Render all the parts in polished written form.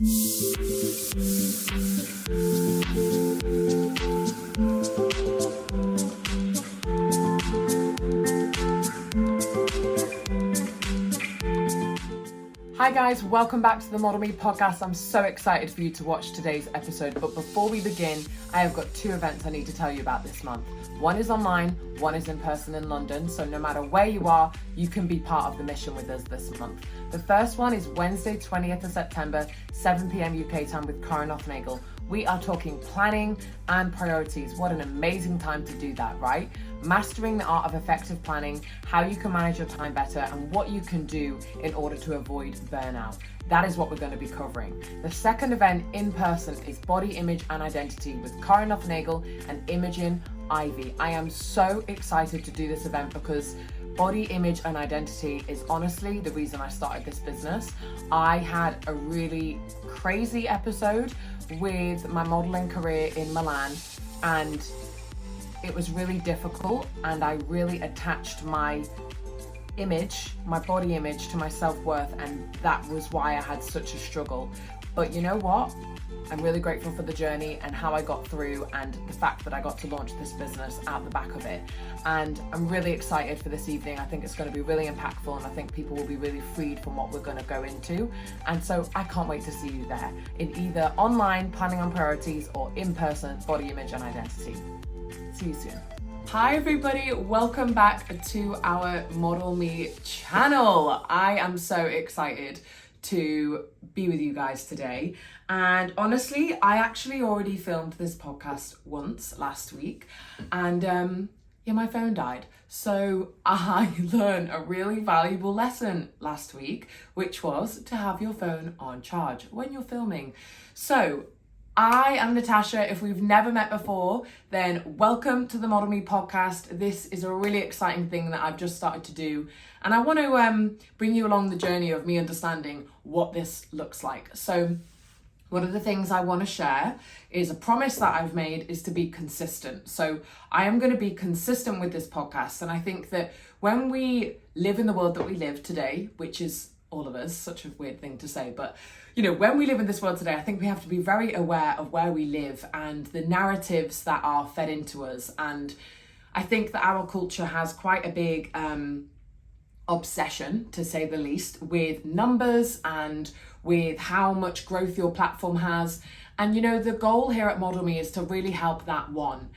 Hi guys, welcome back to the Model Me podcast. I'm so excited for you to watch today's episode, but before we begin, I have got two events I need to tell you about this month. One is online, one is in person in London, so no matter where you are, you can be part of the mission with us this month. The first one is Wednesday, 20th of September, 7 p.m. UK time with Karen Nagel. We are talking planning and priorities. What an amazing time to do that, right? Mastering the art of effective planning, how you can manage your time better, and what you can do in order to avoid burnout. That is what we're going to be covering. The second event in person is Body Image and Identity with Karen Nagel and Imogen Ivy. I am so excited to do this event because body image and identity is honestly the reason I started this business. I had a really crazy episode with my modeling career in Milan, and it was really difficult, and I really attached my image, my body image, to my self-worth, and that was why I had such a struggle. But you know what? I'm really grateful for the journey and how I got through, and the fact that I got to launch this business out the back of it. And I'm really excited for this evening. I think it's going to be really impactful, and I think people will be really freed from what we're going to go into. And so I can't wait to see you there in either online planning on priorities or in person body image and identity. See you soon. Hi everybody, welcome back to our Model Me channel. I am so excited to be with you guys today. And honestly, I actually already filmed this podcast once last week, and my phone died. So I learned a really valuable lesson last week, which was to have your phone on charge when you're filming. So I am Natasha. If we've never met before, then welcome to the Model Me podcast. This is a really exciting thing that I've just started to do, and I want to bring you along the journey of me understanding what this looks like. So one of the things I want to share is a promise that I've made is to be consistent. So I am going to be consistent with this podcast, and I think that when we live in the world that we live today, which is all of us, such a weird thing to say, but you know, when we live in this world today, I think we have to be very aware of where we live and the narratives that are fed into us. And I think that our culture has quite a big obsession, to say the least, with numbers and with how much growth your platform has. And you know, the goal here at Model Me is to really help that one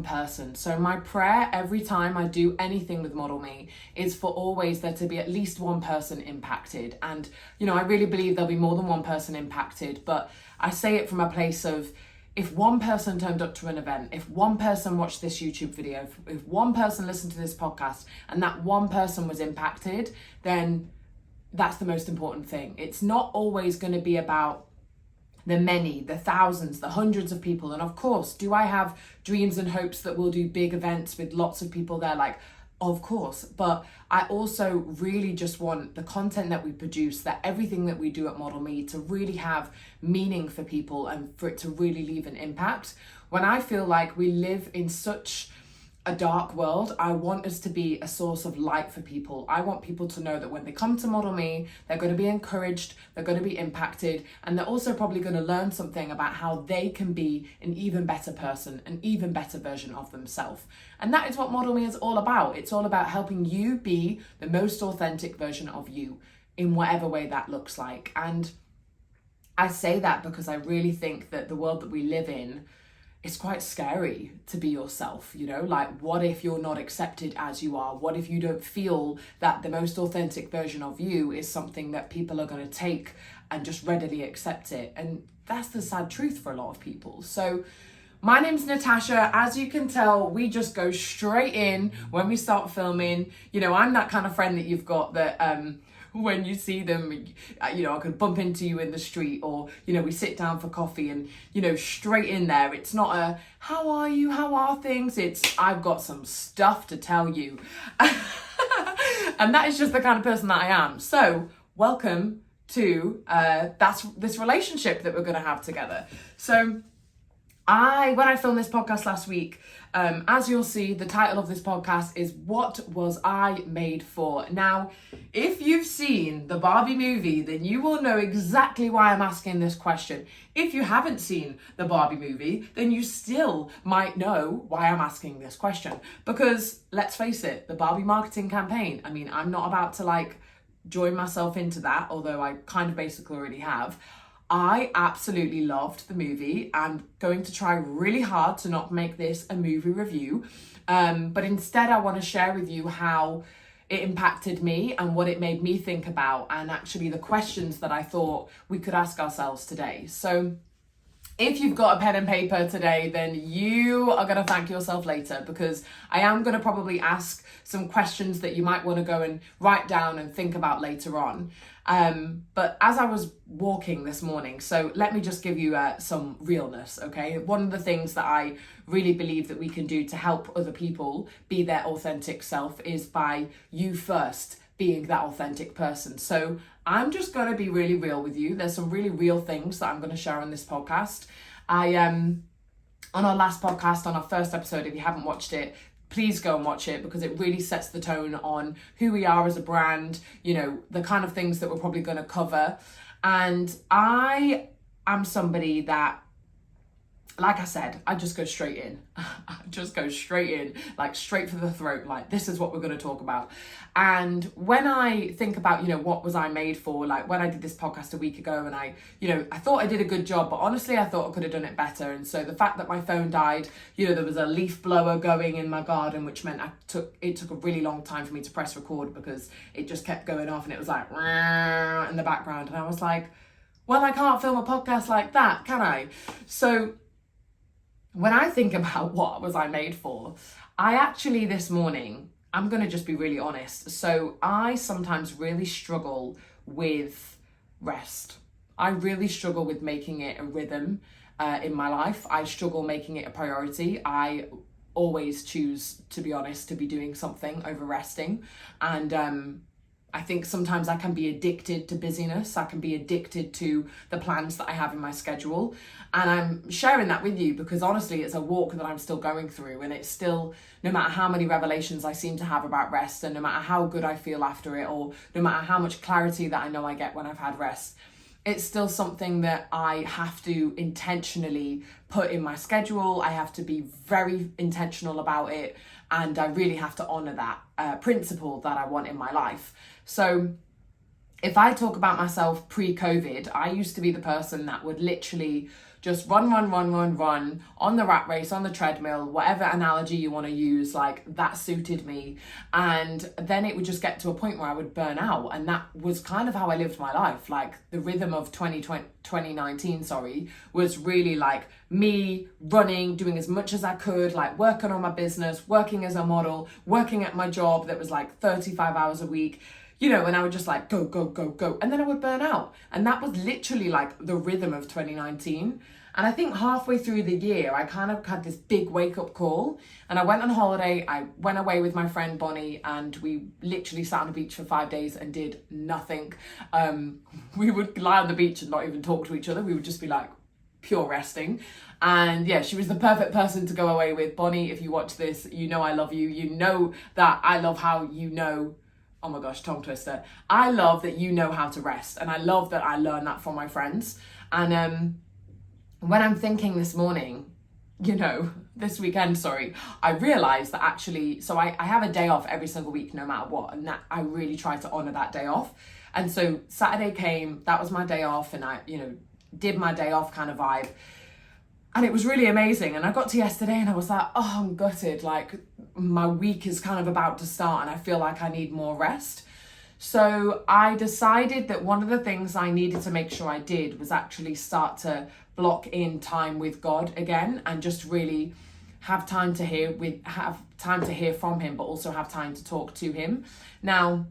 person. So my prayer every time I do anything with Model Me is for always there to be at least one person impacted. And you know, I really believe there'll be more than one person impacted, but I say it from a place of, if one person turned up to an event, if one person watched this YouTube video, if one person listened to this podcast and that one person was impacted, then that's the most important thing. It's not always going to be about the many, the thousands, the hundreds of people. And of course, do I have dreams and hopes that we'll do big events with lots of people there? Like, of course. But I also really just want the content that we produce, that everything that we do at Model Me, to really have meaning for people and for it to really leave an impact. When I feel like we live in such a dark world, I want us to be a source of light for people. I want people to know that when they come to Model Me, they're going to be encouraged, they're going to be impacted, and they're also probably going to learn something about how they can be an even better person, an even better version of themselves. And that is what Model Me is all about. It's all about helping you be the most authentic version of you in whatever way that looks like. And I say that because I really think that the world that we live in, it's quite scary to be yourself, you know, like what if you're not accepted as you are? What if you don't feel that the most authentic version of you is something that people are going to take and just readily accept it? And that's the sad truth for a lot of people. So my name's Natasha. As you can tell, we just go straight in when we start filming. You know, I'm that kind of friend that you've got that when you see them, you know, I could bump into you in the street, or, you know, we sit down for coffee and, you know, straight in there. It's not a, how are you? How are things? It's, I've got some stuff to tell you. And that is just the kind of person that I am. So welcome to this relationship that we're going to have together. So when I filmed this podcast last week, As you'll see, the title of this podcast is What Was I Made For? Now, if you've seen the Barbie movie, then you will know exactly why I'm asking this question. If you haven't seen the Barbie movie, then you still might know why I'm asking this question. Because let's face it, the Barbie marketing campaign, I mean, I'm not about to like join myself into that, although I kind of basically already have. I absolutely loved the movie. I'm going to try really hard to not make this a movie review, but instead I want to share with you how it impacted me and what it made me think about, and actually the questions that I thought we could ask ourselves today. So if you've got a pen and paper today, then you are going to thank yourself later, because I am going to probably ask some questions that you might want to go and write down and think about later on. But as I was walking this morning, so let me just give you some realness, okay? One of the things that I really believe that we can do to help other people be their authentic self is by you first being that authentic person. So I'm just going to be really real with you. There's some really real things that I'm going to share on this podcast. On our last podcast, on our first episode, if you haven't watched it, please go and watch it, because it really sets the tone on who we are as a brand, you know, the kind of things that we're probably going to cover. And I am somebody that, like I said, I just go straight in. I just go straight in, like straight for the throat, like this is what we're going to talk about. And when I think about, you know, what was I made for, like when I did this podcast a week ago and I thought I did a good job, but honestly, I thought I could have done it better. And so the fact that my phone died, you know, there was a leaf blower going in my garden, which meant it took a really long time for me to press record, because it just kept going off and it was like in the background. And I was like, well, I can't film a podcast like that, can I? So when I think about what was I made for, I actually this morning, I'm going to just be really honest. So I sometimes really struggle with rest. I really struggle with making it a rhythm in my life. I struggle making it a priority. I always choose, to be honest, to be doing something over resting. And I think sometimes I can be addicted to busyness. I can be addicted to the plans that I have in my schedule. And I'm sharing that with you because honestly, it's a walk that I'm still going through. And it's still, no matter how many revelations I seem to have about rest, and no matter how good I feel after it, or no matter how much clarity that I know I get when I've had rest, it's still something that I have to intentionally put in my schedule. I have to be very intentional about it. And I really have to honor that principle that I want in my life. So if I talk about myself pre-COVID, I used to be the person that would literally just run on the rat race, on the treadmill, whatever analogy you want to use, like that suited me. And then it would just get to a point where I would burn out. And that was kind of how I lived my life. Like the rhythm of 2019 was really like me running, doing as much as I could, like working on my business, working as a model, working at my job that was like 35 hours a week. You know, and I would just like go. And then I would burn out. And that was literally like the rhythm of 2019. And I think halfway through the year, I kind of had this big wake up call. And I went on holiday. I went away with my friend Bonnie, and we literally sat on the beach for 5 days and did nothing. We would lie on the beach and not even talk to each other. We would just be like pure resting. And yeah, she was the perfect person to go away with. Bonnie, if you watch this, you know I love you. You know that I love how you know. Oh my gosh, tongue twister. I love that you know how to rest, and I love that I learned that from my friends. And when I'm thinking this morning, this weekend, I realized that actually, so I have a day off every single week, no matter what, and that I really try to honor that day off. And so Saturday came, that was my day off, and I, did my day off kind of vibe. And it was really amazing. And I got to yesterday and I was like, oh, I'm gutted. Like my week is kind of about to start and I feel like I need more rest. So I decided that one of the things I needed to make sure I did was actually start to block in time with God again, and just really have time to hear from him, but also have time to talk to him. Now,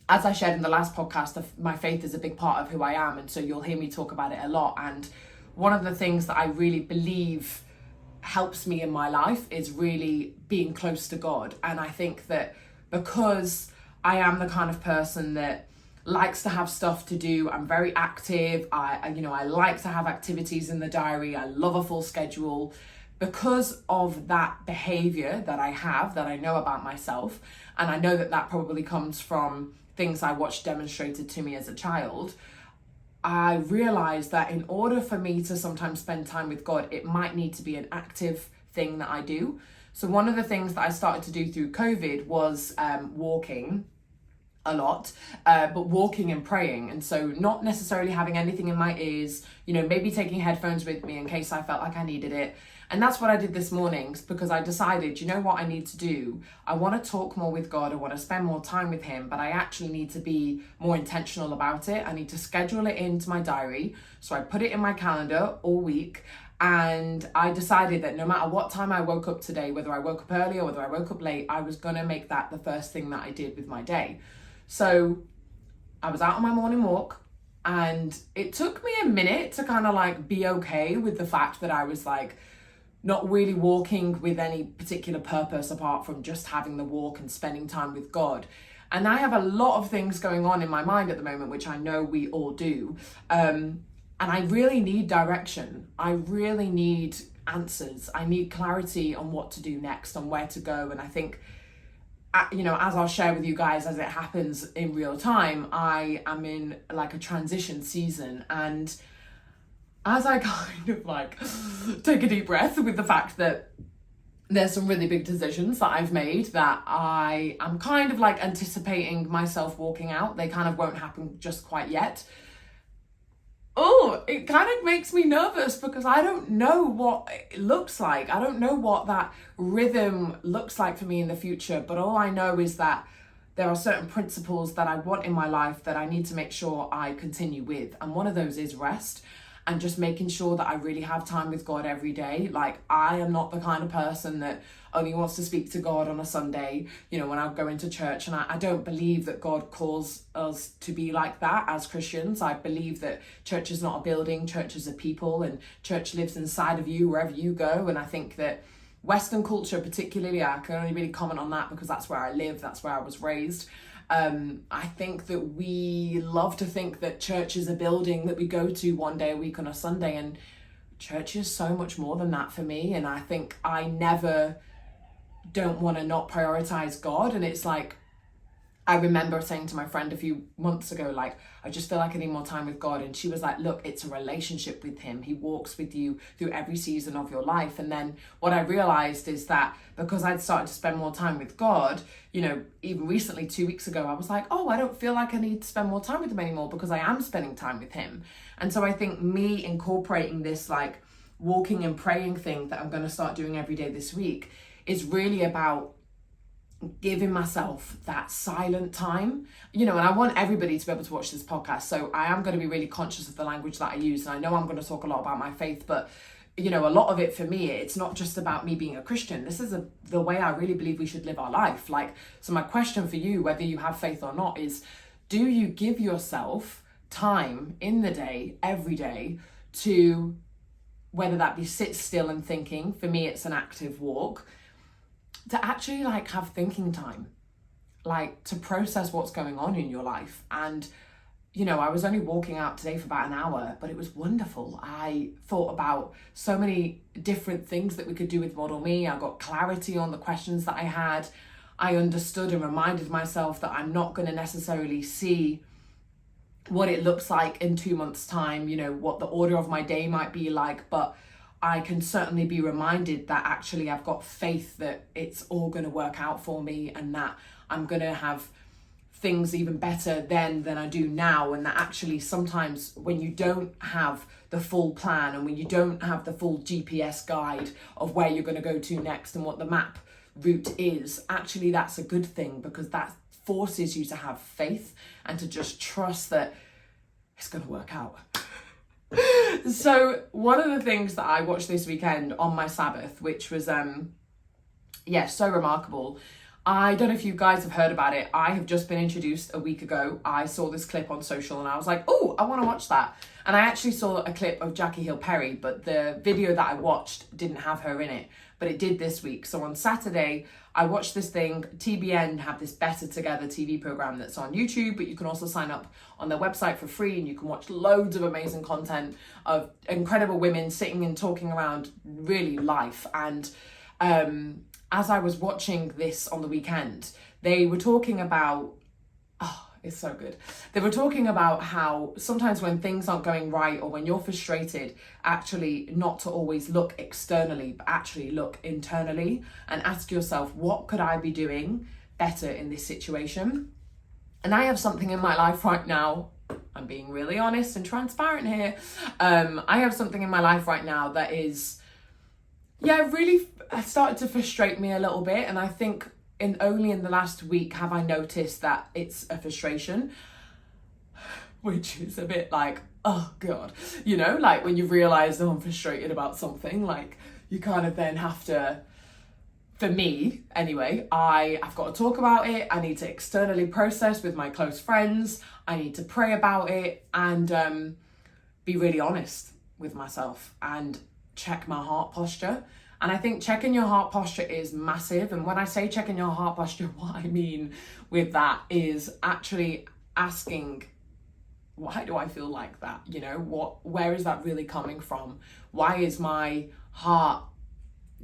as I shared in the last podcast, my faith is a big part of who I am. And so you'll hear me talk about it a lot. And one of the things that I really believe helps me in my life is really being close to God. And I think that because I am the kind of person that likes to have stuff to do, I'm very active, I like to have activities in the diary, I love a full schedule. because of that behavior that I have, that I know about myself, and I know that that probably comes from things I watched demonstrated to me as a child, I realized that in order for me to sometimes spend time with God, it might need to be an active thing that I do. So one of the things that I started to do through COVID was walking a lot, but walking and praying. And so not necessarily having anything in my ears, maybe taking headphones with me in case I felt like I needed it. And that's what I did this morning, because I decided, what I need to do? I want to talk more with God. I want to spend more time with him, but I actually need to be more intentional about it. I need to schedule it into my diary. So I put it in my calendar all week. And I decided that no matter what time I woke up today, whether I woke up early or whether I woke up late, I was going to make that the first thing that I did with my day. So I was out on my morning walk, and it took me a minute to kind of be okay with the fact that I was not really walking with any particular purpose apart from just having the walk and spending time with God. And I have a lot of things going on in my mind at the moment, which I know we all do. And I really need direction. I really need answers. I need clarity on what to do next, on where to go. And I think, as I'll share with you guys as it happens in real time, I am in a transition season. And as I kind of take a deep breath with the fact that there's some really big decisions that I've made that I'm kind of anticipating myself walking out. They kind of won't happen just quite yet. Oh, it kind of makes me nervous because I don't know what it looks like. I don't know what that rhythm looks like for me in the future. But all I know is that there are certain principles that I want in my life that I need to make sure I continue with. And one of those is rest. And just making sure that I really have time with God every day. I am not the kind of person that only wants to speak to God on a Sunday, when I go into church. And I don't believe that God calls us to be like that as Christians. I believe that church is not a building, church is a people, and church lives inside of you wherever you go. And I think that Western culture particularly, I can only really comment on that because that's where I live, that's where I was raised. I think that we love to think that church is a building that we go to one day a week on a Sunday, and church is so much more than that for me. And I think I never don't want to not prioritize God. And it's I remember saying to my friend a few months ago, I just feel like I need more time with God. And she was like, look, it's a relationship with him. He walks with you through every season of your life. And then what I realized is that because I'd started to spend more time with God, even recently, 2 weeks ago, I was like, oh, I don't feel like I need to spend more time with him anymore because I am spending time with him. And so I think me incorporating this walking and praying thing that I'm going to start doing every day this week is really about giving myself that silent time, and I want everybody to be able to watch this podcast. So I am going to be really conscious of the language that I use. And I know I'm going to talk a lot about my faith, but a lot of it for me, it's not just about me being a Christian. This is the way I really believe we should live our life. So my question for you, whether you have faith or not, is do you give yourself time in the day, every day, to, whether that be sit still and thinking, for me, it's an active walk, to actually have thinking time, to process what's going on in your life. And, I was only walking out today for about an hour, but it was wonderful. I thought about so many different things that we could do with Model Me. I got clarity on the questions that I had. I understood and reminded myself that I'm not going to necessarily see what it looks like in 2 months' time, what the order of my day might be like, but I can certainly be reminded that actually I've got faith that it's all going to work out for me, and that I'm going to have things even better then than I do now. And that actually sometimes when you don't have the full plan and when you don't have the full GPS guide of where you're going to go to next and what the map route is, actually that's a good thing, because that forces you to have faith and to just trust that it's going to work out. So one of the things that I watched this weekend on my Sabbath, which was so remarkable, I don't know if you guys have heard about it. I have just been introduced a week ago. I saw this clip on social and I was like, oh, I want to watch that. And I actually saw a clip of Jackie Hill Perry, but the video that I watched didn't have her in it, but it did this week. So on Saturday, I watched this thing. TBN have this Better Together TV program that's on YouTube, but you can also sign up on their website for free and you can watch loads of amazing content of incredible women sitting and talking around really life. And as I was watching this on the weekend, they were talking about, oh, it's so good. They were talking about how sometimes when things aren't going right or when you're frustrated, actually not to always look externally, but actually look internally and ask yourself, what could I be doing better in this situation? And I have something in my life right now, I'm being really honest and transparent here. I have something in my life right now that is, really started to frustrate me a little bit. And I think only in the last week have I noticed that it's a frustration, which is a bit like, oh God, like when you realize, oh, I'm frustrated about something, like you kind of then have to, for me anyway, I've got to talk about it. I need to externally process with my close friends. I need to pray about it and be really honest with myself and check my heart posture. And I think checking your heart posture is massive. And when I say checking your heart posture, what I mean with that is actually asking, why do I feel like that? Where is that really coming from? Why is my heart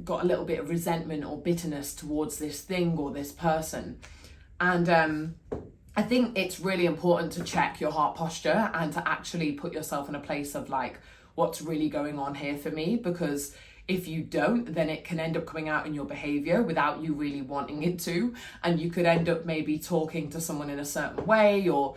got a little bit of resentment or bitterness towards this thing or this person? And I think it's really important to check your heart posture and to actually put yourself in a place of like, what's really going on here for me? Because if you don't, then it can end up coming out in your behavior without you really wanting it to. And you could end up maybe talking to someone in a certain way or,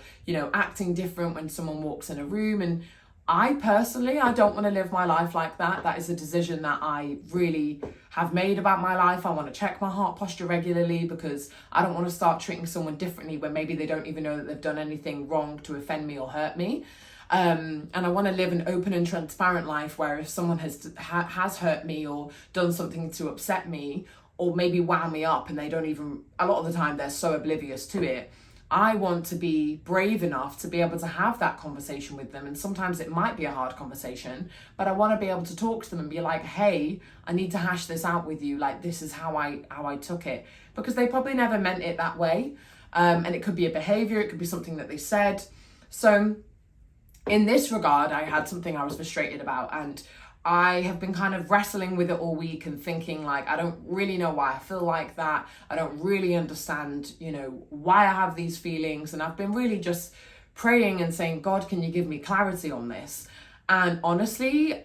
acting different when someone walks in a room. And I personally don't want to live my life like that. That is a decision that I really have made about my life. I want to check my heart posture regularly because I don't want to start treating someone differently when maybe they don't even know that they've done anything wrong to offend me or hurt me. And I want to live an open and transparent life where if someone has hurt me or done something to upset me or maybe wound me up and they don't even, a lot of the time they're so oblivious to it, I want to be brave enough to be able to have that conversation with them. And sometimes it might be a hard conversation, but I want to be able to talk to them and be like, hey, I need to hash this out with you. Like, this is how I took it, because they probably never meant it that way. And it could be a behavior, it could be something that they said. So in this regard, I had something I was frustrated about, and I have been kind of wrestling with it all week and thinking like, I don't really know why I feel like that. I don't really understand, why I have these feelings. And I've been really just praying and saying, God, can you give me clarity on this? And honestly,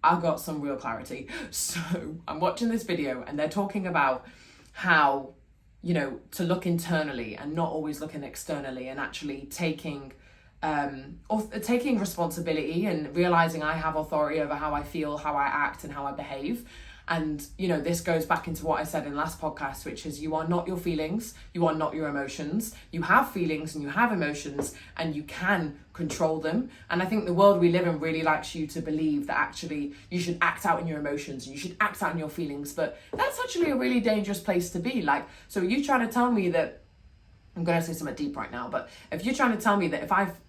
I got some real clarity. So I'm watching this video and they're talking about how, to look internally and not always looking externally, and actually taking responsibility and realizing I have authority over how I feel, how I act, and how I behave. And this goes back into what I said in the last podcast, which is you are not your feelings, you are not your emotions. You have feelings and you have emotions and you can control them. And I think the world we live in really likes you to believe that actually you should act out in your emotions and you should act out in your feelings, but that's actually a really dangerous place to be. Like, so are you trying to tell me that, I'm going to say something deep right now, but if you're trying to tell me that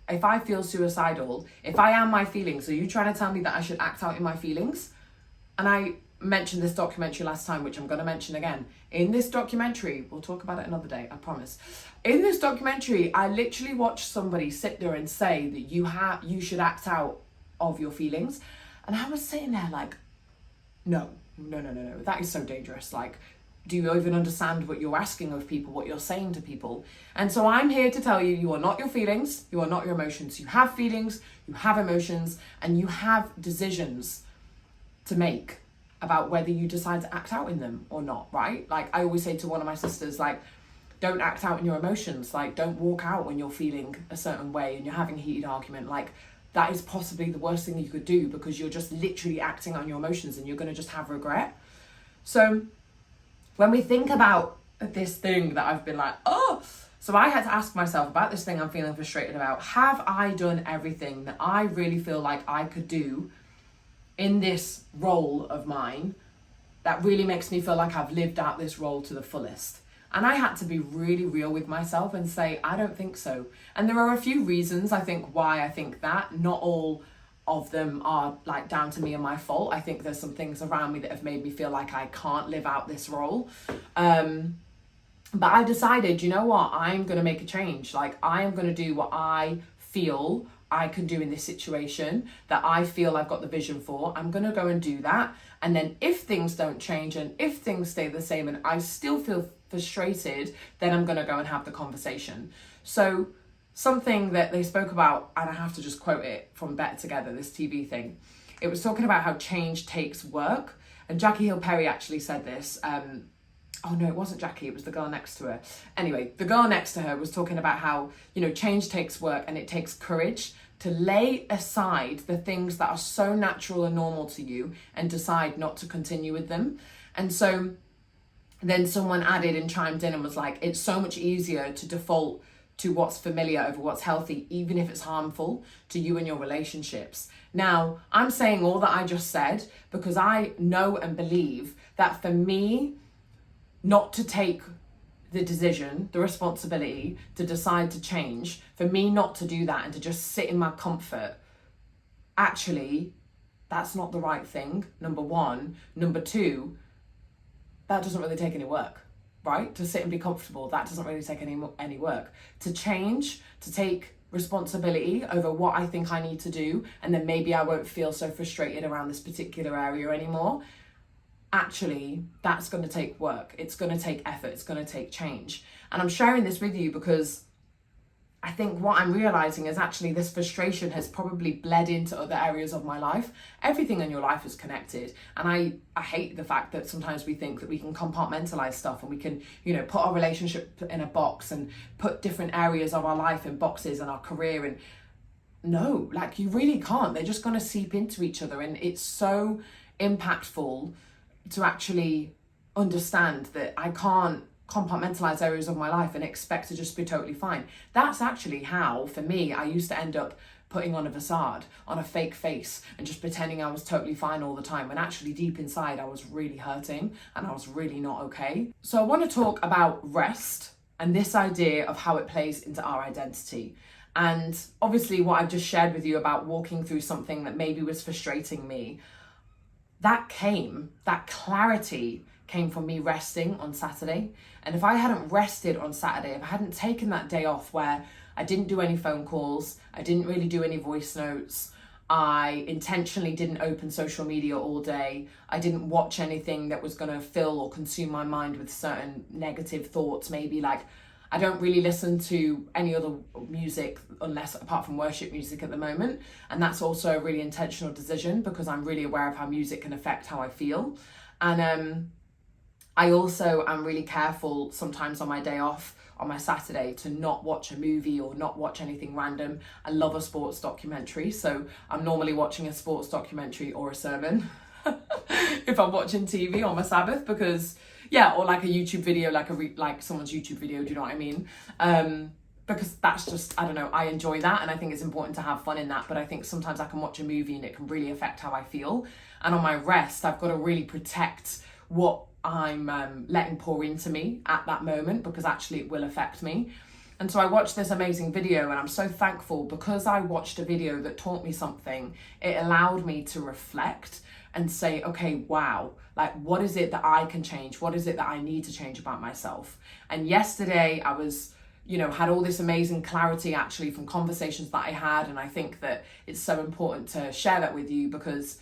if I feel suicidal, if I am my feelings, are you trying to tell me that I should act out in my feelings? And I mentioned this documentary last time, which I'm going to mention again. In this documentary, we'll talk about it another day, I promise. In this documentary, I literally watched somebody sit there and say that you should act out of your feelings. And I was sitting there like, no, that is so dangerous. Like, do you even understand what you're asking of people, what you're saying to people? And so I'm here to tell you, you are not your feelings, you are not your emotions. You have feelings, you have emotions, and you have decisions to make about whether you decide to act out in them or not, right? Like I always say to one of my sisters, like, don't act out in your emotions. Like, don't walk out when you're feeling a certain way and you're having a heated argument. Like, that is possibly the worst thing you could do, because you're just literally acting on your emotions and you're going to just have regret. So when we think about this thing that I've been like, so I had to ask myself about this thing I'm feeling frustrated about. Have I done everything that I really feel like I could do in this role of mine that really makes me feel like I've lived out this role to the fullest? And I had to be really real with myself and say, I don't think so. And there are a few reasons I think why I think that. Not all of them are like down to me and my fault. I think there's some things around me that have made me feel like I can't live out this role. But I decided, you know what, I'm going to make a change. Like, I am going to do what I feel I can do in this situation, that I feel I've got the vision for. I'm going to go and do that. And then if things don't change and if things stay the same and I still feel frustrated, then I'm going to go and have the conversation. So something that they spoke about, and I have to just quote it from Better Together, this TV thing. It was talking about how change takes work. And Jackie Hill Perry actually said this. Oh no, it wasn't Jackie, it was the girl next to her. Anyway, the girl next to her was talking about how, you know, change takes work and it takes courage to lay aside the things that are so natural and normal to you and decide not to continue with them. And so then someone added and chimed in and was like, it's so much easier to default to what's familiar over what's healthy, even if it's harmful to you and your relationships. Now, I'm saying all that I just said because I know and believe that for me, not to take the decision, the responsibility to decide to change, for me not to do that and to just sit in my comfort, actually, that's not the right thing, number one. Number two, that doesn't really take any work, right? To sit and be comfortable, that doesn't really take any work. To change, to take responsibility over what I think I need to do, and then maybe I won't feel so frustrated around this particular area anymore. Actually, that's going to take work. It's going to take effort. It's going to take change. And I'm sharing this with you because I think what I'm realizing is actually this frustration has probably bled into other areas of my life. Everything in your life is connected. And I hate the fact that sometimes we think that we can compartmentalize stuff and we can, you know, put our relationship in a box and put different areas of our life in boxes and our career. And no, like you really can't. They're just going to seep into each other. And it's so impactful to actually understand that I can't compartmentalize areas of my life and expect to just be totally fine. That's actually how, for me, I used to end up putting on a facade, on a fake face, and just pretending I was totally fine all the time, when actually deep inside I was really hurting and I was really not okay. So I want to talk about rest and this idea of how it plays into our identity. And obviously what I've just shared with you about walking through something that maybe was frustrating me, that clarity came from me resting on Saturday. And if I hadn't rested on Saturday, if I hadn't taken that day off where I didn't do any phone calls, I didn't really do any voice notes, I intentionally didn't open social media all day, I didn't watch anything that was going to fill or consume my mind with certain negative thoughts, maybe like I don't really listen to any other music apart from worship music at the moment. And that's also a really intentional decision because I'm really aware of how music can affect how I feel. And I also am really careful sometimes on my day off, on my Saturday, to not watch a movie or not watch anything random. I love a sports documentary. So I'm normally watching a sports documentary or a sermon if I'm watching TV on my Sabbath, because or like a YouTube video, like someone's YouTube video, do you know what I mean? Because that's just, I don't know, I enjoy that and I think it's important to have fun in that, but I think sometimes I can watch a movie and it can really affect how I feel. And on my rest, I've got to really protect what I'm letting pour into me at that moment, because actually it will affect me. And so I watched this amazing video and I'm so thankful because I watched a video that taught me something. It allowed me to reflect and say, okay, wow, like what is it that I can change? What is it that I need to change about myself? And yesterday I was, had all this amazing clarity actually from conversations that I had. And I think that it's so important to share that with you because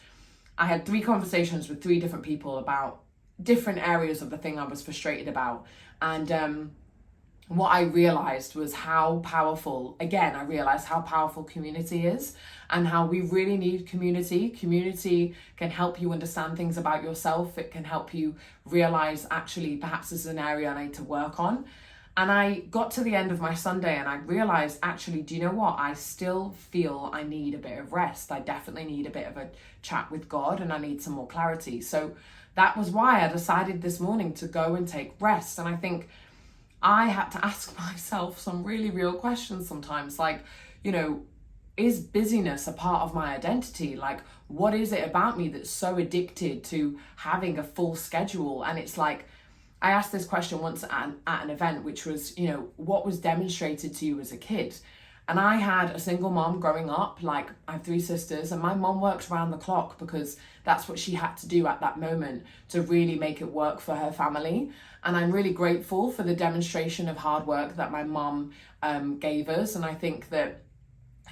I had 3 conversations with 3 different people about different areas of the thing I was frustrated about. And what I realized was how powerful, again, I realized how powerful community is and how we really need community. Community can help you understand things about yourself. It can help you realize actually perhaps this is an area I need to work on. And I got to the end of my Sunday and I realized actually, do you know what? I still feel I need a bit of rest. I definitely need a bit of a chat with God and I need some more clarity. So that was why I decided this morning to go and take rest. And I think I had to ask myself some really real questions sometimes, like, is busyness a part of my identity? Like, what is it about me that's so addicted to having a full schedule? And it's like, I asked this question once at an event, which was, you know, what was demonstrated to you as a kid? And I had a single mom growing up, like I have 3 sisters, and my mom worked around the clock because that's what she had to do at that moment to really make it work for her family. And I'm really grateful for the demonstration of hard work that my mom gave us. And I think that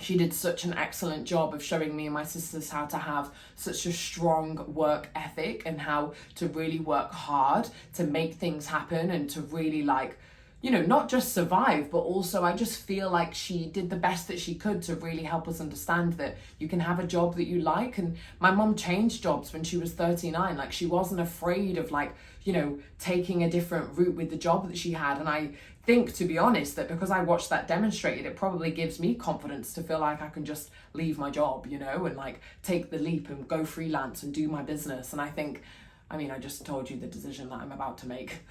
she did such an excellent job of showing me and my sisters how to have such a strong work ethic and how to really work hard to make things happen and to really, like, you know, not just survive, but also I just feel like she did the best that she could to really help us understand that you can have a job that you like. And my mom changed jobs when she was 39. Like, she wasn't afraid of, like, you know, taking a different route with the job that she had. And I think, to be honest, that because I watched that demonstrated, it probably gives me confidence to feel like I can just leave my job, you know, and like take the leap and go freelance and do my business. And I think, I mean, I just told you the decision that I'm about to make.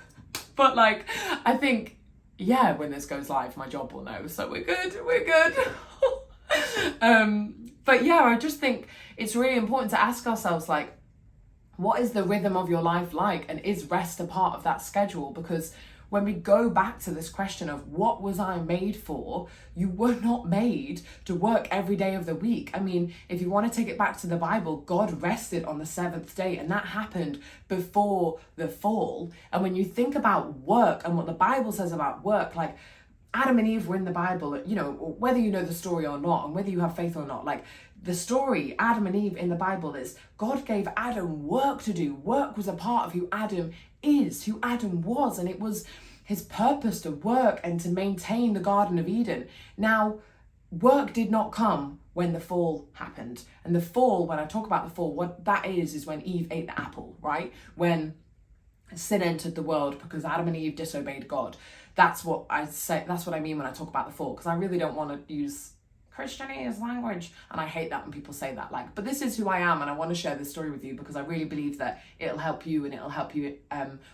But like, I think, yeah, when this goes live, my job will know. So we're good. But yeah, I just think it's really important to ask ourselves, like, what is the rhythm of your life like? And is rest a part of that schedule? Because when we go back to this question of what was I made for, you were not made to work every day of the week. I mean, if you want to take it back to the Bible, God rested on the 7th day, and that happened before the fall. And when you think about work and what the Bible says about work, like Adam and Eve were in the Bible, you know, whether you know the story or not, and whether you have faith or not, like the story, Adam and Eve in the Bible, is God gave Adam work to do. Work was a part of who Adam is, who Adam was, and it was his purpose to work and to maintain the Garden of Eden. Now, work did not come when the fall happened. And the fall, when I talk about the fall, what that is when Eve ate the apple, right? When sin entered the world because Adam and Eve disobeyed God. That's what I say. That's what I mean when I talk about the fall, because I really don't want to use Christianese language, and I hate that when people say that. Like, but this is who I am, and I want to share this story with you because I really believe that it'll help you, and it'll help you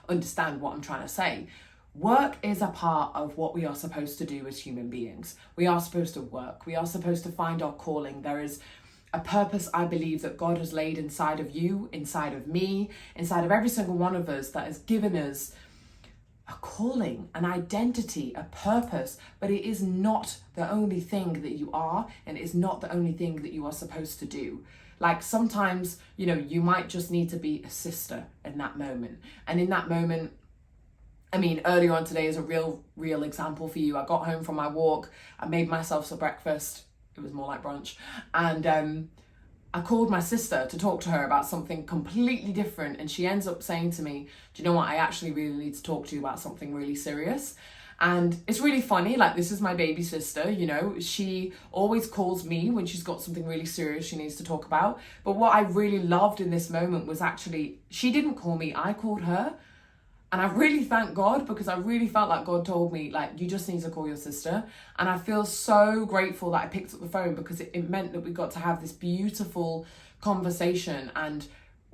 understand what I'm trying to say. Work is a part of what we are supposed to do as human beings. We are supposed to work. We are supposed to find our calling. There is a purpose, I believe, that God has laid inside of you, inside of me, inside of every single one of us, that has given us a calling, an identity, a purpose, but it is not the only thing that you are, and it is not the only thing that you are supposed to do. Like, sometimes, you know, you might just need to be a sister in that moment. And in that moment, I mean, earlier on today is a real example for you. I got home from my walk, I made myself some breakfast. It was more like brunch. And I called my sister to talk to her about something completely different, and she ends up saying to me, do you know what, I actually really need to talk to you about something really serious. And it's really funny, like, this is my baby sister, you know, she always calls me when she's got something really serious she needs to talk about. But what I really loved in this moment was actually, she didn't call me, I called her. And I really thank God, because I really felt like God told me, like, you just need to call your sister. And I feel so grateful that I picked up the phone, because it meant that we got to have this beautiful conversation. And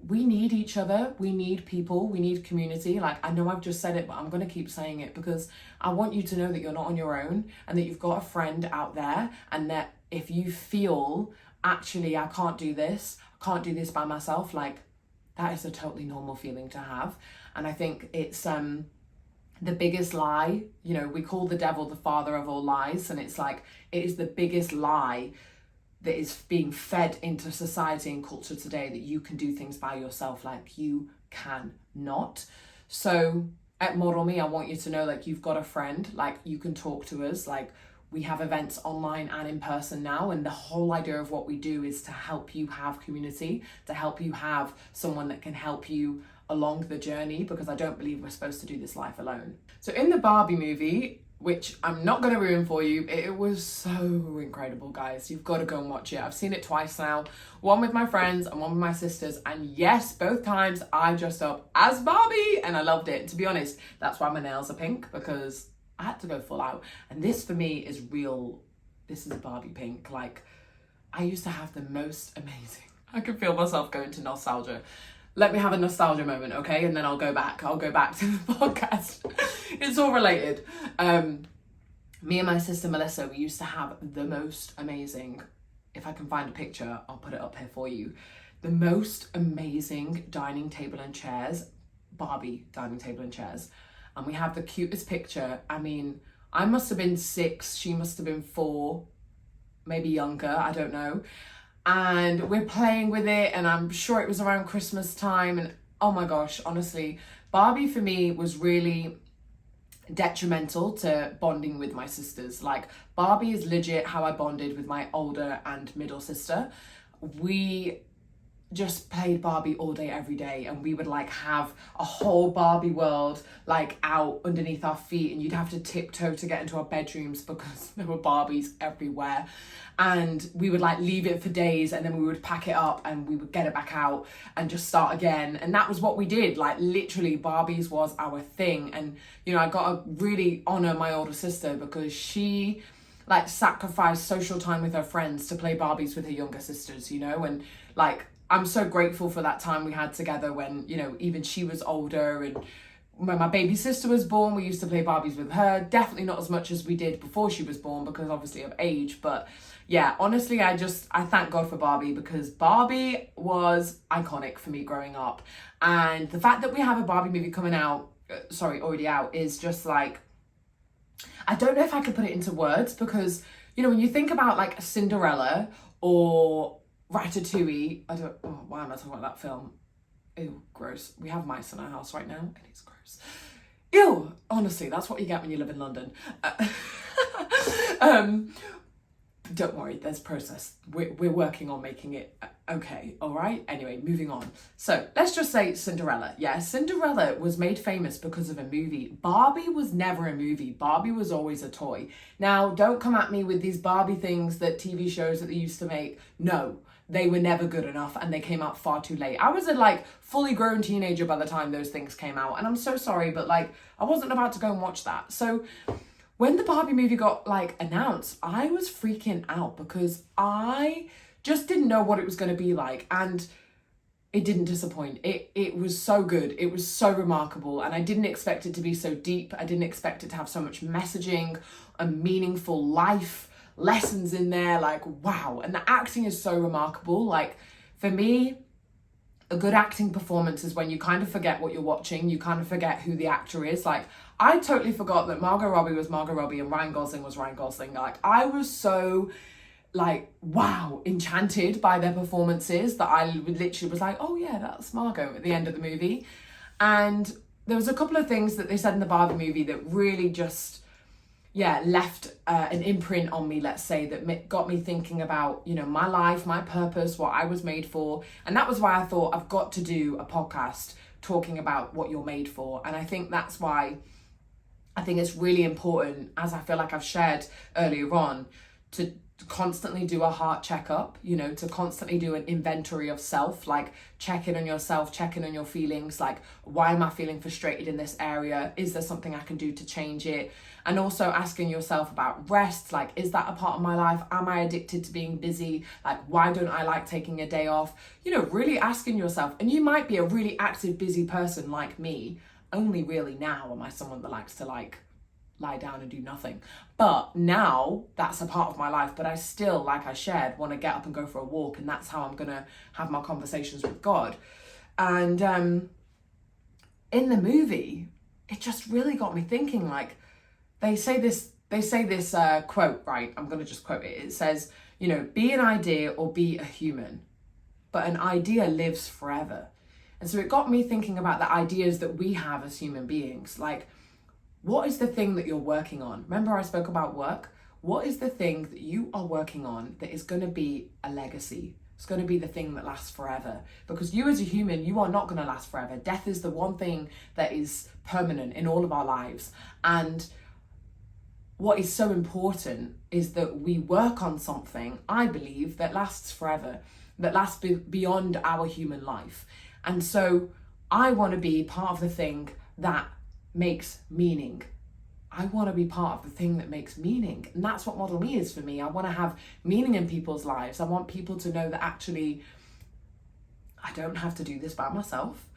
we need each other. We need people. We need community. Like, I know I've just said it, but I'm going to keep saying it, because I want you to know that you're not on your own, and that you've got a friend out there. And that if you feel, actually, I can't do this by myself, like, that is a totally normal feeling to have. And I think it's the biggest lie, you know, we call the devil the father of all lies. And it's like, it is the biggest lie that is being fed into society and culture today, that you can do things by yourself. Like, you cannot. So at Model Me, I want you to know, like, you've got a friend, like, you can talk to us. Like, we have events online and in person now, and the whole idea of what we do is to help you have community, to help you have someone that can help you along the journey, because I don't believe we're supposed to do this life alone. So in the Barbie movie, which I'm not going to ruin for you, it was so incredible, guys. You've got to go and watch it. I've seen it twice now, one with my friends and one with my sisters, and yes, both times I dressed up as Barbie and I loved it. To be honest, that's why my nails are pink, because I had to go full out. And this for me is real. This is Barbie pink. Like, I used to have the most amazing, I can feel myself going to nostalgia. Let me have a nostalgia moment, okay? And then I'll go back to the podcast. It's all related. Me and my sister Melissa, we used to have the most amazing, if I can find a picture, I'll put it up here for you. The most amazing dining table and chairs. Barbie dining table and chairs. And we have the cutest picture. I mean, I must have been 6, she must have been 4, maybe younger, I don't know. And we're playing with it, and I'm sure it was around Christmas time. And oh my gosh, honestly, Barbie for me was really detrimental to bonding with my sisters. Like, Barbie is legit how I bonded with my older and middle sister. We just played Barbie all day, every day, and we would like have a whole Barbie world like out underneath our feet, and you'd have to tiptoe to get into our bedrooms because there were Barbies everywhere. And we would like leave it for days, and then we would pack it up and we would get it back out and just start again. And that was what we did. Like, literally, Barbies was our thing. And you know, I got to really honor my older sister because she like sacrificed social time with her friends to play Barbies with her younger sisters, you know. And like, I'm so grateful for that time we had together when, you know, even she was older. And when my baby sister was born, we used to play Barbies with her. Definitely not as much as we did before she was born because obviously of age. But yeah, honestly, I thank God for Barbie because Barbie was iconic for me growing up. And the fact that we have a Barbie movie coming out, already out, is just like, I don't know if I could put it into words because, you know, when you think about like Cinderella or Ratatouille, why am I talking about that film? Ew, gross. We have mice in our house right now and it's gross. Ew, honestly, that's what you get when you live in London. Don't worry, there's process. We're working on making it okay, all right? Anyway, moving on. So let's just say Cinderella. Yeah, Cinderella was made famous because of a movie. Barbie was never a movie. Barbie was always a toy. Now, don't come at me with these Barbie things that TV shows that they used to make. No, they were never good enough and they came out far too late. I was a like fully grown teenager by the time those things came out, and I'm so sorry, but like I wasn't about to go and watch that. So when the Barbie movie got like announced, I was freaking out because I just didn't know what it was going to be like, and it didn't disappoint. It was so good. It was so remarkable, and I didn't expect it to be so deep. I didn't expect it to have so much messaging, a meaningful life lessons in there. Like, wow. And the acting is so remarkable. Like, for me, a good acting performance is when you kind of forget what you're watching. You kind of forget who the actor is. Like, I totally forgot that Margot Robbie was Margot Robbie and Ryan Gosling was Ryan Gosling. Like, I was so like, wow, enchanted by their performances that I literally was like, oh yeah, that's Margot at the end of the movie. And there was a couple of things that they said in the Barbie movie that really just, yeah, left an imprint on me, let's say, that got me thinking about, you know, my life, my purpose, what I was made for. And that was why I thought I've got to do a podcast talking about what you're made for. And I think that's why I think it's really important, as I feel like I've shared earlier on, to constantly do a heart checkup, you know, to constantly do an inventory of self, like check in on yourself, check in on your feelings, like, why am I feeling frustrated in this area? Is there something I can do to change it? And also asking yourself about rest, like, is that a part of my life? Am I addicted to being busy? Like, why don't I like taking a day off? You know, really asking yourself. And you might be a really active, busy person like me. Only really now am I someone that likes to like lie down and do nothing. But now that's a part of my life, but I still, like I shared, want to get up and go for a walk, and that's how I'm gonna have my conversations with God. And in the movie, it just really got me thinking. Like, they say this quote, right? I'm gonna just quote it. It says, you know, be an idea or be a human, but an idea lives forever. And so it got me thinking about the ideas that we have as human beings. Like, what is the thing that you're working on? Remember I spoke about work? What is the thing that you are working on that is going to be a legacy? It's going to be the thing that lasts forever. Because you as a human, you are not going to last forever. Death is the one thing that is permanent in all of our lives. And what is so important is that we work on something, I believe, that lasts forever, that lasts beyond our human life. And so I want to be part of the thing that makes meaning. I want to be part of the thing that makes meaning. And that's what Model Me is for me. I want to have meaning in people's lives. I want people to know that actually I don't have to do this by myself.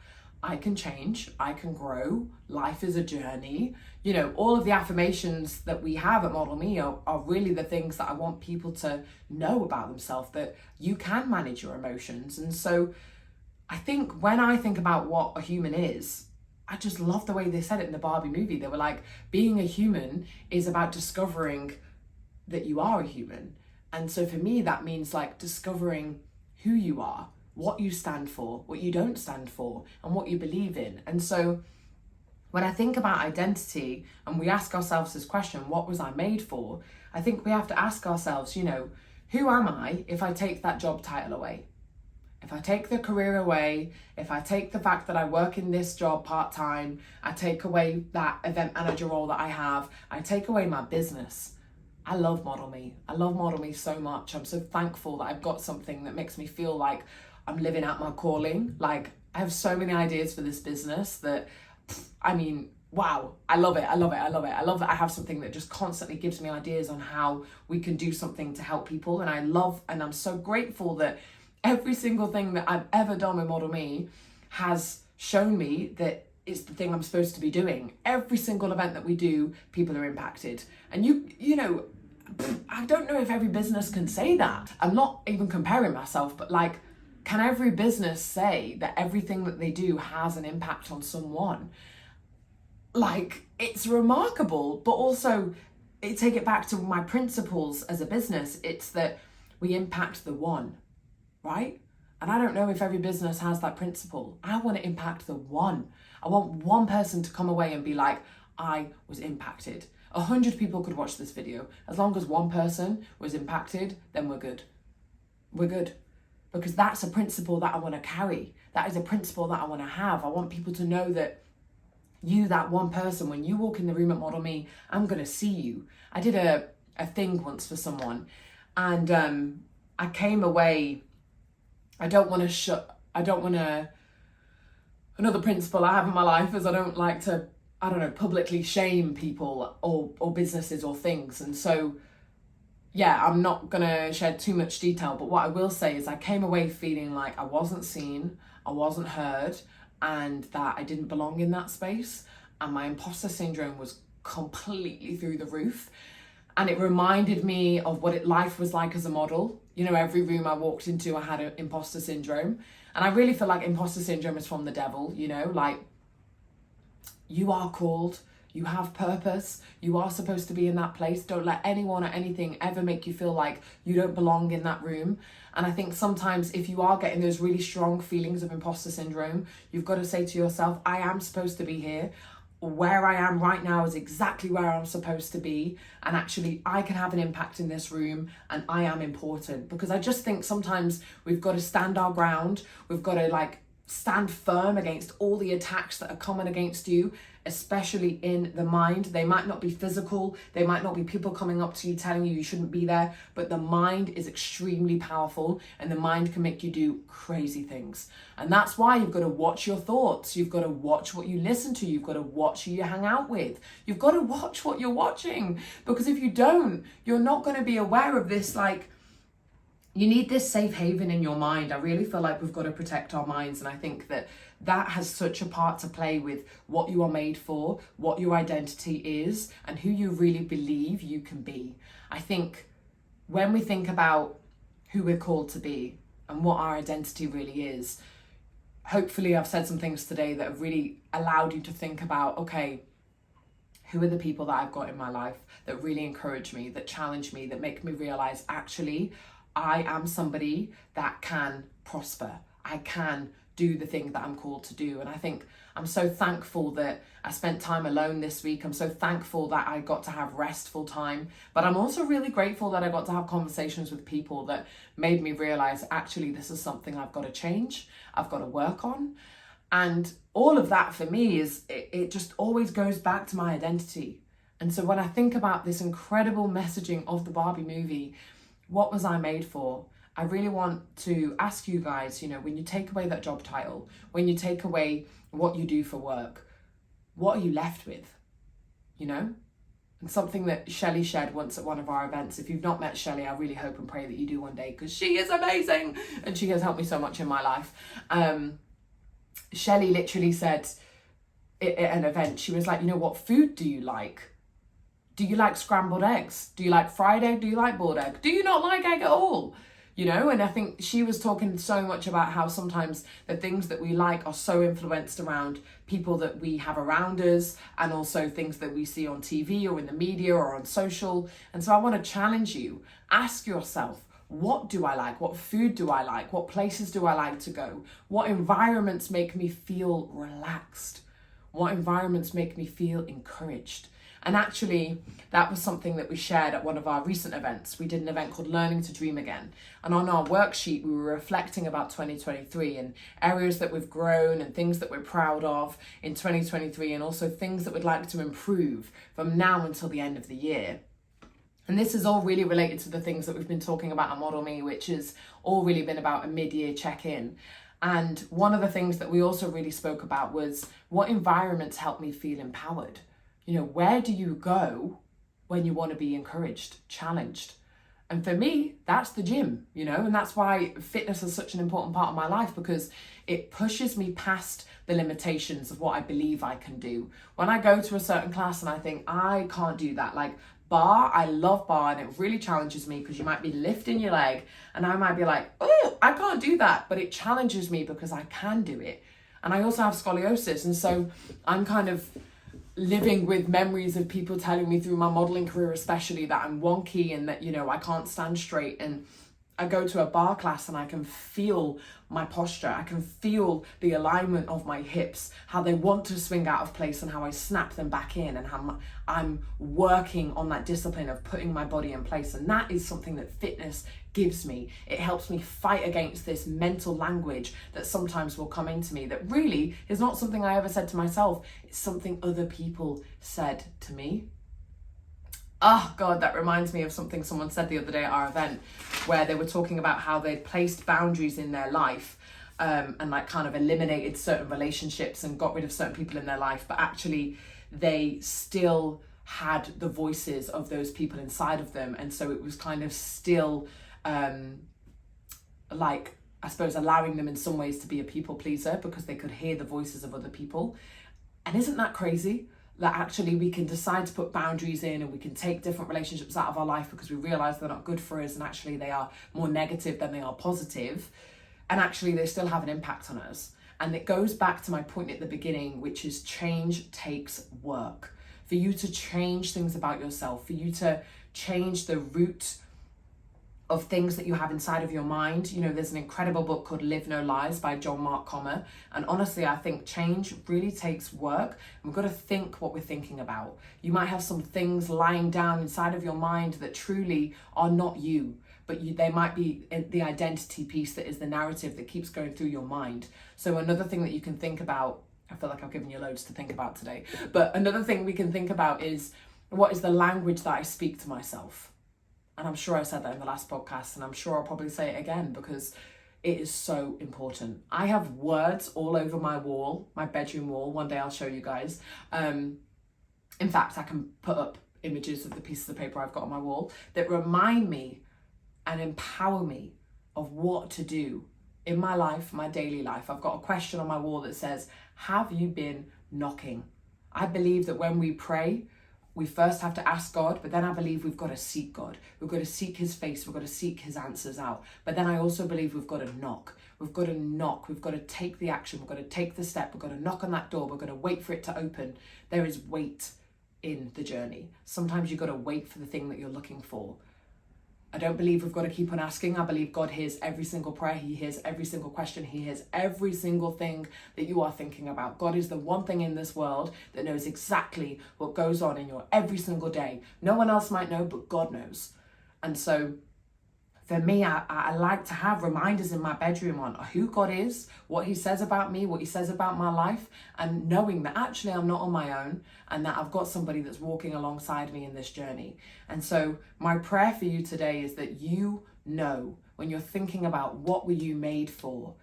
I can change, I can grow. Life is a journey. You know, all of the affirmations that we have at Model Me are really the things that I want people to know about themselves, that you can manage your emotions. And so I think when I think about what a human is, I just love the way they said it in the Barbie movie. They were like, being a human is about discovering that you are a human. And so for me, that means like discovering who you are, what you stand for, what you don't stand for, and what you believe in. And so when I think about identity and we ask ourselves this question, what was I made for? I think we have to ask ourselves, you know, who am I if I take that job title away? If I take the career away, if I take the fact that I work in this job part-time, I take away that event manager role that I have, I take away my business. I love Model Me. I love Model Me so much. I'm so thankful that I've got something that makes me feel like I'm living out my calling. Like, I have so many ideas for this business that, I mean, wow, I love it. I love it. I love it. I love that I have something that just constantly gives me ideas on how we can do something to help people. And I love, and I'm so grateful that every single thing that I've ever done with Model Me has shown me that it's the thing I'm supposed to be doing. Every single event that we do, people are impacted. And you know, I don't know if every business can say that. I'm not even comparing myself, but like, can every business say that everything that they do has an impact on someone? Like, it's remarkable, but also take it back to my principles as a business. It's that we impact the one, right? And I don't know if every business has that principle. I want to impact the one. I want one person to come away and be like, I was impacted. 100 people could watch this video. As long as one person was impacted, then we're good. We're good. Because that's a principle that I want to carry. That is a principle that I want to have. I want people to know that you, that one person, when you walk in the room at Model Me, I'm going to see you. I did a thing once for someone, and I came away, another principle I have in my life is I don't like to, publicly shame people or businesses or things. And so, yeah, I'm not gonna shed too much detail, but what I will say is I came away feeling like I wasn't seen, I wasn't heard, and that I didn't belong in that space. And my imposter syndrome was completely through the roof. And it reminded me of what life was like as a model. You know, every room I walked into, I had an imposter syndrome. And I really feel like imposter syndrome is from the devil, you know, like, you are called, you have purpose, you are supposed to be in that place. Don't let anyone or anything ever make you feel like you don't belong in that room. And I think sometimes if you are getting those really strong feelings of imposter syndrome, you've got to say to yourself, I am supposed to be here. Where I am right now is exactly where I'm supposed to be, and actually I can have an impact in this room, and I am important. Because I just think sometimes we've got to stand our ground, we've got to like stand firm against all the attacks that are coming against you, especially in the mind. They might not be physical, they might not be people coming up to you telling you shouldn't be there, but the mind is extremely powerful, and the mind can make you do crazy things. And that's why you've got to watch your thoughts, you've got to watch what you listen to, you've got to watch who you hang out with, you've got to watch what you're watching, because if you don't, you're not going to be aware of this. Like, you need this safe haven in your mind. I really feel like we've got to protect our minds. And I think that that has such a part to play with what you are made for, what your identity is, and who you really believe you can be. I think when we think about who we're called to be and what our identity really is, hopefully I've said some things today that have really allowed you to think about, okay, who are the people that I've got in my life that really encourage me, that challenge me, that make me realize actually I am somebody that can prosper. I can do the thing that I'm called to do. And I think I'm so thankful that I spent time alone this week. I'm so thankful that I got to have restful time. But I'm also really grateful that I got to have conversations with people that made me realize actually this is something I've got to change, I've got to work on. And all of that for me is, it just always goes back to my identity. And so when I think about this incredible messaging of the Barbie movie, what was I made for? I really want to ask you guys, you know, when you take away that job title, when you take away what you do for work, what are you left with? You know? And something that Shelley shared once at one of our events. If you've not met Shelley, I really hope and pray that you do one day, because she is amazing and she has helped me so much in my life. Shelley literally said at an event, she was like, you know, what food do you like? Do you like scrambled eggs? Do you like fried egg? Do you like boiled egg? Do you not like egg at all? you know? And I think she was talking so much about how sometimes the things that we like are so influenced around people that we have around us, and also things that we see on TV or in the media or on social. And so I want to challenge you. Ask yourself, what do I like? What food do I like? What places do I like to go? What environments make me feel relaxed? What environments make me feel encouraged? And actually, that was something that we shared at one of our recent events. We did an event called Learning to Dream Again. And on our worksheet, we were reflecting about 2023 and areas that we've grown and things that we're proud of in 2023, and also things that we'd like to improve from now until the end of the year. And this is all really related to the things that we've been talking about at Model Me, which has all really been about a mid-year check-in. And one of the things that we also really spoke about was, what environments help me feel empowered? You know, where do you go when you want to be encouraged, challenged? And for me, that's the gym, you know, and that's why fitness is such an important part of my life, because it pushes me past the limitations of what I believe I can do. When I go to a certain class and I think, I can't do that, like bar, I love bar, and it really challenges me because you might be lifting your leg and I might be like, oh, I can't do that, but it challenges me because I can do it. And I also have scoliosis, and so I'm kind of living with memories of people telling me through my modeling career especially that I'm wonky and that, you know, I can't stand straight. And I go to a bar class and I can feel my posture. I can feel the alignment of my hips, how they want to swing out of place and how I snap them back in, and how I'm working on that discipline of putting my body in place. And that is something that fitness gives me. It helps me fight against this mental language that sometimes will come into me that really is not something I ever said to myself. It's something other people said to me. Oh God, that reminds me of something someone said the other day at our event, where they were talking about how they'd placed boundaries in their life, and like kind of eliminated certain relationships and got rid of certain people in their life, but actually they still had the voices of those people inside of them. And so it was kind of still like, I suppose, allowing them in some ways to be a people pleaser because they could hear the voices of other people. And isn't that crazy? That actually we can decide to put boundaries in, and we can take different relationships out of our life because we realize they're not good for us, and actually they are more negative than they are positive, and actually they still have an impact on us. And it goes back to my point at the beginning, which is change takes work. For you to change things about yourself, for you to change the root of things that you have inside of your mind. You know, there's an incredible book called Live No Lies by John Mark Comer. And honestly, I think change really takes work. We've got to think what we're thinking about. You might have some things lying down inside of your mind that truly are not you, but they might be the identity piece that is the narrative that keeps going through your mind. So another thing that you can think about, I feel like I've given you loads to think about today, but another thing we can think about is, what is the language that I speak to myself? And I'm sure I said that in the last podcast, and I'm sure I'll probably say it again because it is so important. I have words all over my wall, my bedroom wall. One day I'll show you guys. In fact, I can put up images of the pieces of paper I've got on my wall that remind me and empower me of what to do in my life, my daily life. I've got a question on my wall that says, have you been knocking? I believe that when we pray, we first have to ask God, but then I believe we've got to seek God. We've got to seek his face. We've got to seek his answers out. But then I also believe we've got to knock. We've got to knock. We've got to take the action. We've got to take the step. We've got to knock on that door. We've got to wait for it to open. There is wait in the journey. Sometimes you've got to wait for the thing that you're looking for. I don't believe we've got to keep on asking. I believe God hears every single prayer. He hears every single question. He hears every single thing that you are thinking about. God is the one thing in this world that knows exactly what goes on in your every single day. No one else might know, but God knows. And so for me, I like to have reminders in my bedroom on who God is, what he says about me, what he says about my life, and knowing that actually I'm not on my own and that I've got somebody that's walking alongside me in this journey. And so my prayer for you today is that you know, when you're thinking about what were you made for,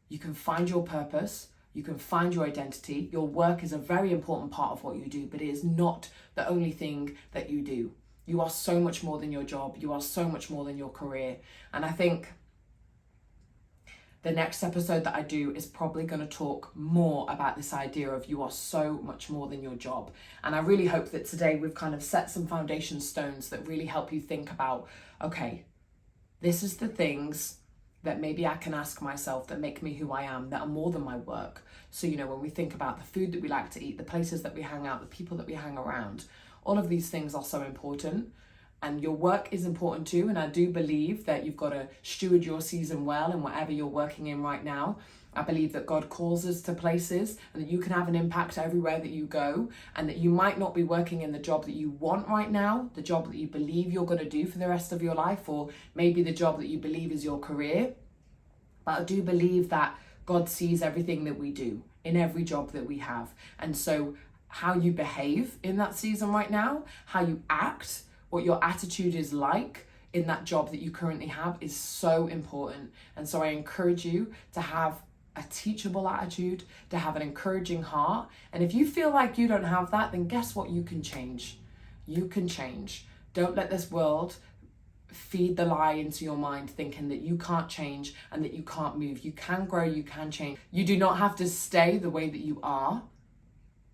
you can find your purpose, you can find your identity. Your work is a very important part of what you do, but it is not the only thing that you do. You are so much more than your job. You are so much more than your career. And I think the next episode that I do is probably going to talk more about this idea of you are so much more than your job. And I really hope that today we've kind of set some foundation stones that really help you think about, okay, This is the things that maybe I can ask myself that make me who I am, that are more than my work. So, you know, when we think about the food that we like to eat, the places that we hang out, the people that we hang around, all of these things are so important. And your work is important too. And I do believe that you've got to steward your season well in whatever you're working in right now. I believe that God calls us to places and that you can have an impact everywhere that you go, and that you might not be working in the job that you want right now, the job that you believe you're going to do for the rest of your life, or maybe the job that you believe is your career. But I do believe that God sees everything that we do in every job that we have. And so how you behave in that season right now, how you act, what your attitude is like in that job that you currently have is so important. And so I encourage you to have a teachable attitude, to have an encouraging heart. And if you feel like you don't have that, then guess what? You can change. You can change. Don't let this world feed the lie into your mind thinking that you can't change and that you can't move. You can grow, you can change. You do not have to stay the way that you are.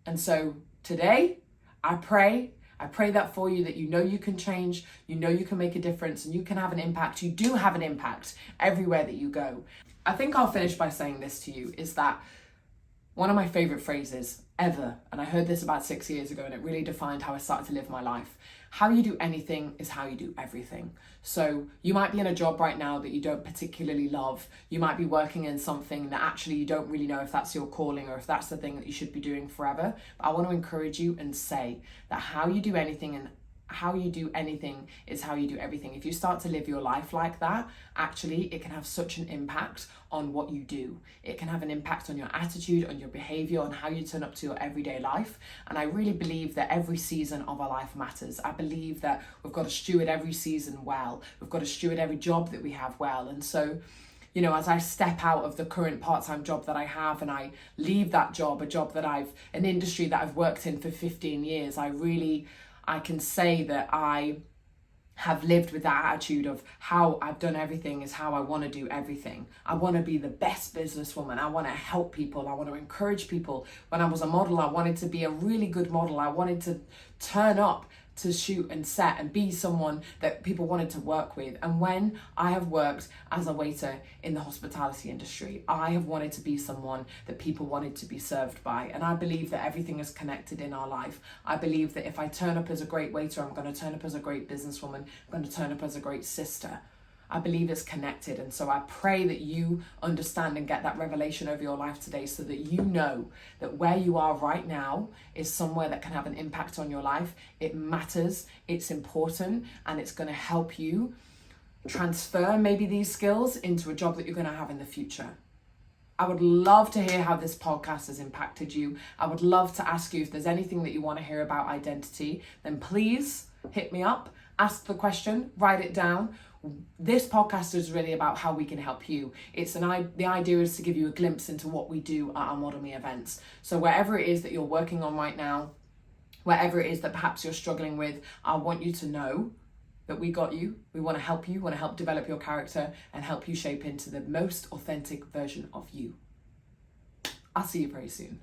And so today, I pray that for you, that you know you can change, you know you can make a difference, and you can have an impact. You do have an impact everywhere that you go. I think I'll finish by saying this to you, is that one of my favorite phrases ever, and I heard this about 6 years ago, and it really defined how I started to live my life. How you do anything is how you do everything. So you might be in a job right now that you don't particularly love. You might be working in something that actually you don't really know if that's your calling or if that's the thing that you should be doing forever. But I want to encourage you and say that how you do anything and how you do anything is how you do everything. If you start to live your life like that, actually it can have such an impact on what you do. It can have an impact on your attitude, on your behavior, on how you turn up to your everyday life. And I really believe that every season of our life matters. I believe that we've got to steward every season well. We've got to steward every job that we have well. And so, you know, as I step out of the current part-time job that I have and I leave that job, an industry that I've worked in for 15 years, I can say that I have lived with that attitude of how I've done everything is how I want to do everything. I want to be the best businesswoman. I want to help people. I want to encourage people. When I was a model, I wanted to be a really good model. I wanted to turn up to shoot and set and be someone that people wanted to work with. And when I have worked as a waiter in the hospitality industry, I have wanted to be someone that people wanted to be served by. And I believe that everything is connected in our life. I believe that if I turn up as a great waiter, I'm going to turn up as a great businesswoman. I'm going to turn up as a great sister. I believe it's connected. And so I pray that you understand and get that revelation over your life today, so that you know that where you are right now is somewhere that can have an impact on your life. It matters, it's important, and it's going to help you transfer maybe these skills into a job that you're going to have in the future. I would love to hear how this podcast has impacted you. I would love to ask you if there's anything that you want to hear about identity, then please hit me up, ask the question, write it down. This podcast is really about how we can help you. The idea is to give you a glimpse into what we do at our Model Me events. So wherever it is that you're working on right now, wherever it is that perhaps you're struggling with, I want you to know that we got you. We want to help you, want to help develop your character and help you shape into the most authentic version of you. I'll see you very soon.